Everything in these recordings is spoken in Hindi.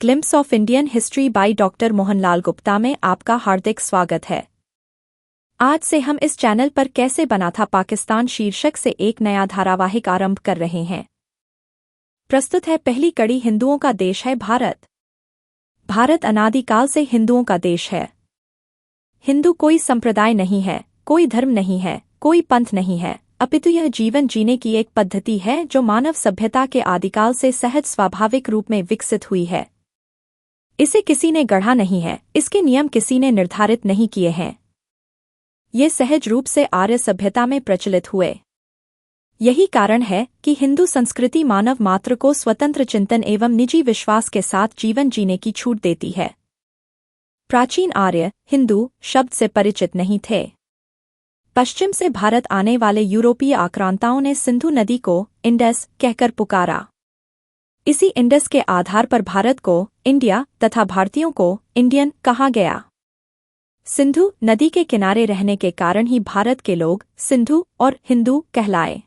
Glimpse of Indian history by doctor Mohanlal Gupta में आपका हार्दिक स्वागत है। आज से हम इस चैनल पर कैसे बना था पाकिस्तान शीर्षक से एक नया धारावाहिक आरंभ कर रहे हैं। प्रस्तुत है पहली कड़ी। हिंदुओं का देश है भारत। भारत अनादिकाल से हिंदुओं का देश है। हिंदू कोई संप्रदाय नहीं है, कोई धर्म नहीं है, कोई पंथ नहीं है, अपितु यह जीवन जीने की एक पद्धति है जो मानव सभ्यता के आदिकाल से सहज स्वाभाविक रूप में विकसित हुई है। इसे किसी ने गढ़ा नहीं है, इसके नियम किसी ने निर्धारित नहीं किए हैं। ये सहज रूप से आर्य सभ्यता में प्रचलित हुए। यही कारण है कि हिंदू संस्कृति मानव मात्र को स्वतंत्र चिंतन एवं निजी विश्वास के साथ जीवन जीने की छूट देती है। प्राचीन आर्य हिंदू शब्द से परिचित नहीं थे। पश्चिम से भारत आने वाले यूरोपीय आक्रांताओं ने सिंधु नदी को इंडस कहकर पुकारा। इसी इंडस के आधार पर भारत को इंडिया तथा भारतीयों को इंडियन कहा गया। सिंधु नदी के किनारे रहने के कारण ही भारत के लोग सिंधु और हिंदू कहलाए।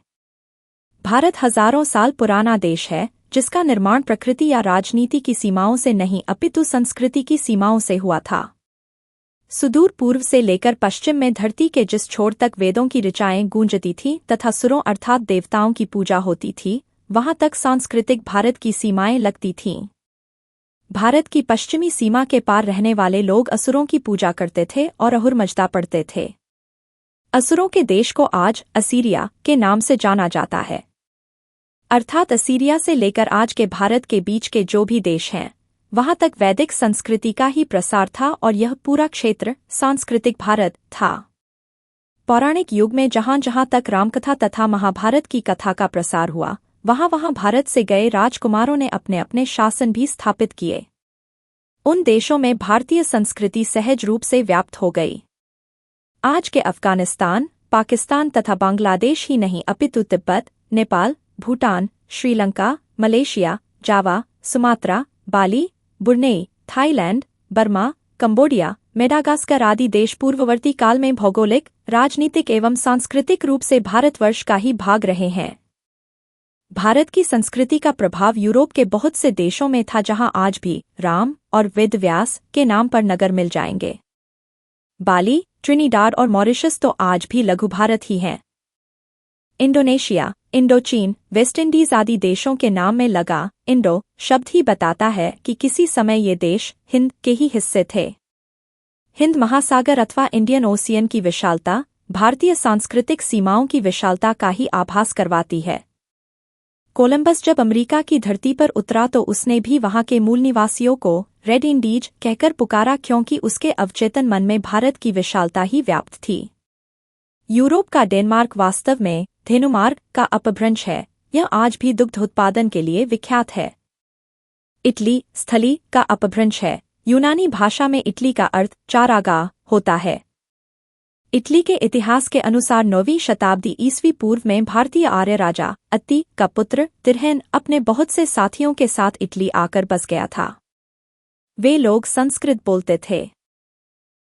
भारत हजारों साल पुराना देश है, जिसका निर्माण प्रकृति या राजनीति की सीमाओं से नहीं अपितु संस्कृति की सीमाओं से हुआ था। सुदूर पूर्व से लेकर पश्चिम में धरती के जिस छोर तक वेदों की ऋचाएं गूंजती थीं तथा सुरों अर्थात देवताओं की पूजा होती थी, वहां तक सांस्कृतिक भारत की सीमाएं लगती थीं। भारत की पश्चिमी सीमा के पार रहने वाले लोग असुरों की पूजा करते थे और अहुरमज़दा पढ़ते थे। असुरों के देश को आज असीरिया के नाम से जाना जाता है। अर्थात असीरिया से लेकर आज के भारत के बीच के जो भी देश हैं, वहां तक वैदिक संस्कृति का ही प्रसार था और यह पूरा क्षेत्र सांस्कृतिक भारत था। पौराणिक युग में जहां जहां तक रामकथा तथा महाभारत की कथा का प्रसार हुआ, वहां वहां भारत से गए राजकुमारों ने अपने अपने शासन भी स्थापित किए। उन देशों में भारतीय संस्कृति सहज रूप से व्याप्त हो गई। आज के अफगानिस्तान, पाकिस्तान तथा बांग्लादेश ही नहीं अपितु तिब्बत, नेपाल, भूटान, श्रीलंका, मलेशिया, जावा, सुमात्रा, बाली, बुर्नेई, थाईलैंड, बर्मा, कंबोडिया, मेडागास्कर आदि देश पूर्ववर्ती काल में भौगोलिक, राजनीतिक एवं सांस्कृतिक रूप से भारतवर्ष का ही भाग रहे हैं। भारत की संस्कृति का प्रभाव यूरोप के बहुत से देशों में था, जहां आज भी राम और वेदव्यास के नाम पर नगर मिल जाएंगे। बाली, ट्रिनिडाड और मॉरिशस तो आज भी लघु भारत ही हैं। इंडोनेशिया, इंडोचीन, वेस्ट इंडीज आदि देशों के नाम में लगा इंडो शब्द ही बताता है कि किसी समय ये देश हिंद के ही हिस्से थे। हिंद महासागर अथवा इंडियन ओशियन की विशालता भारतीय सांस्कृतिक सीमाओं की विशालता का ही आभास करवाती है। कोलंबस जब अमेरिका की धरती पर उतरा तो उसने भी वहां के मूल निवासियों को रेड इंडीज कहकर पुकारा, क्योंकि उसके अवचेतन मन में भारत की विशालता ही व्याप्त थी। यूरोप का डेनमार्क वास्तव में धेनुमार्ग का अपभ्रंश है। यह आज भी दुग्ध उत्पादन के लिए विख्यात है। इटली स्थली का अपभ्रंश है। यूनानी भाषा में इटली का अर्थ चारागाह होता है। इटली के इतिहास के अनुसार 9वीं शताब्दी ईस्वी पूर्व में भारतीय आर्य राजा अत्ती का पुत्र तिरहन अपने बहुत से साथियों के साथ इटली आकर बस गया था। वे लोग संस्कृत बोलते थे।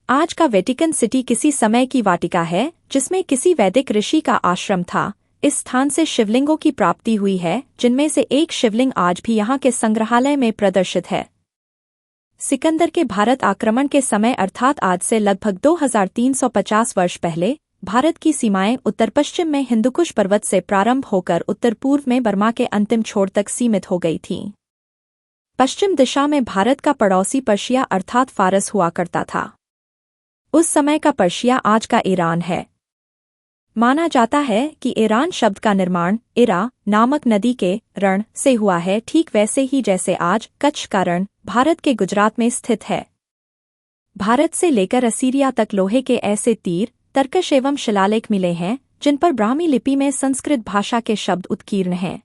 आज का वेटिकन सिटी किसी समय की वाटिका है, जिसमें किसी वैदिक ऋषि का आश्रम था। इस स्थान से शिवलिंगों की प्राप्ति हुई है, जिनमें से एक शिवलिंग आज भी यहाँ के संग्रहालय में प्रदर्शित है। सिकंदर के भारत आक्रमण के समय अर्थात आज से लगभग 2350 वर्ष पहले भारत की सीमाएं उत्तर पश्चिम में हिंदुकुश पर्वत से प्रारंभ होकर उत्तर पूर्व में बर्मा के अंतिम छोर तक सीमित हो गई थीं। पश्चिम दिशा में भारत का पड़ोसी पर्शिया अर्थात फारस हुआ करता था। उस समय का पर्शिया आज का ईरान है। माना जाता है कि ईरान शब्द का निर्माण इरा नामक नदी के रण से हुआ है, ठीक वैसे ही जैसे आज कच्छ का रण भारत के गुजरात में स्थित है। भारत से लेकर असीरिया तक लोहे के ऐसे तीर, तरकश एवं शिलालेख मिले हैं, जिन पर ब्राह्मी लिपि में संस्कृत भाषा के शब्द उत्कीर्ण हैं।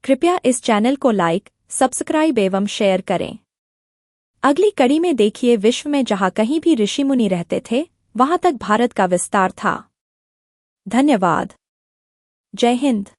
कृपया इस चैनल को लाइक, सब्सक्राइब एवं शेयर करें। अगली कड़ी में देखिए, विश्व में जहां कहीं भी ऋषि मुनि रहते थे, वहां तक भारत का विस्तार था। धन्यवाद। जय हिंद।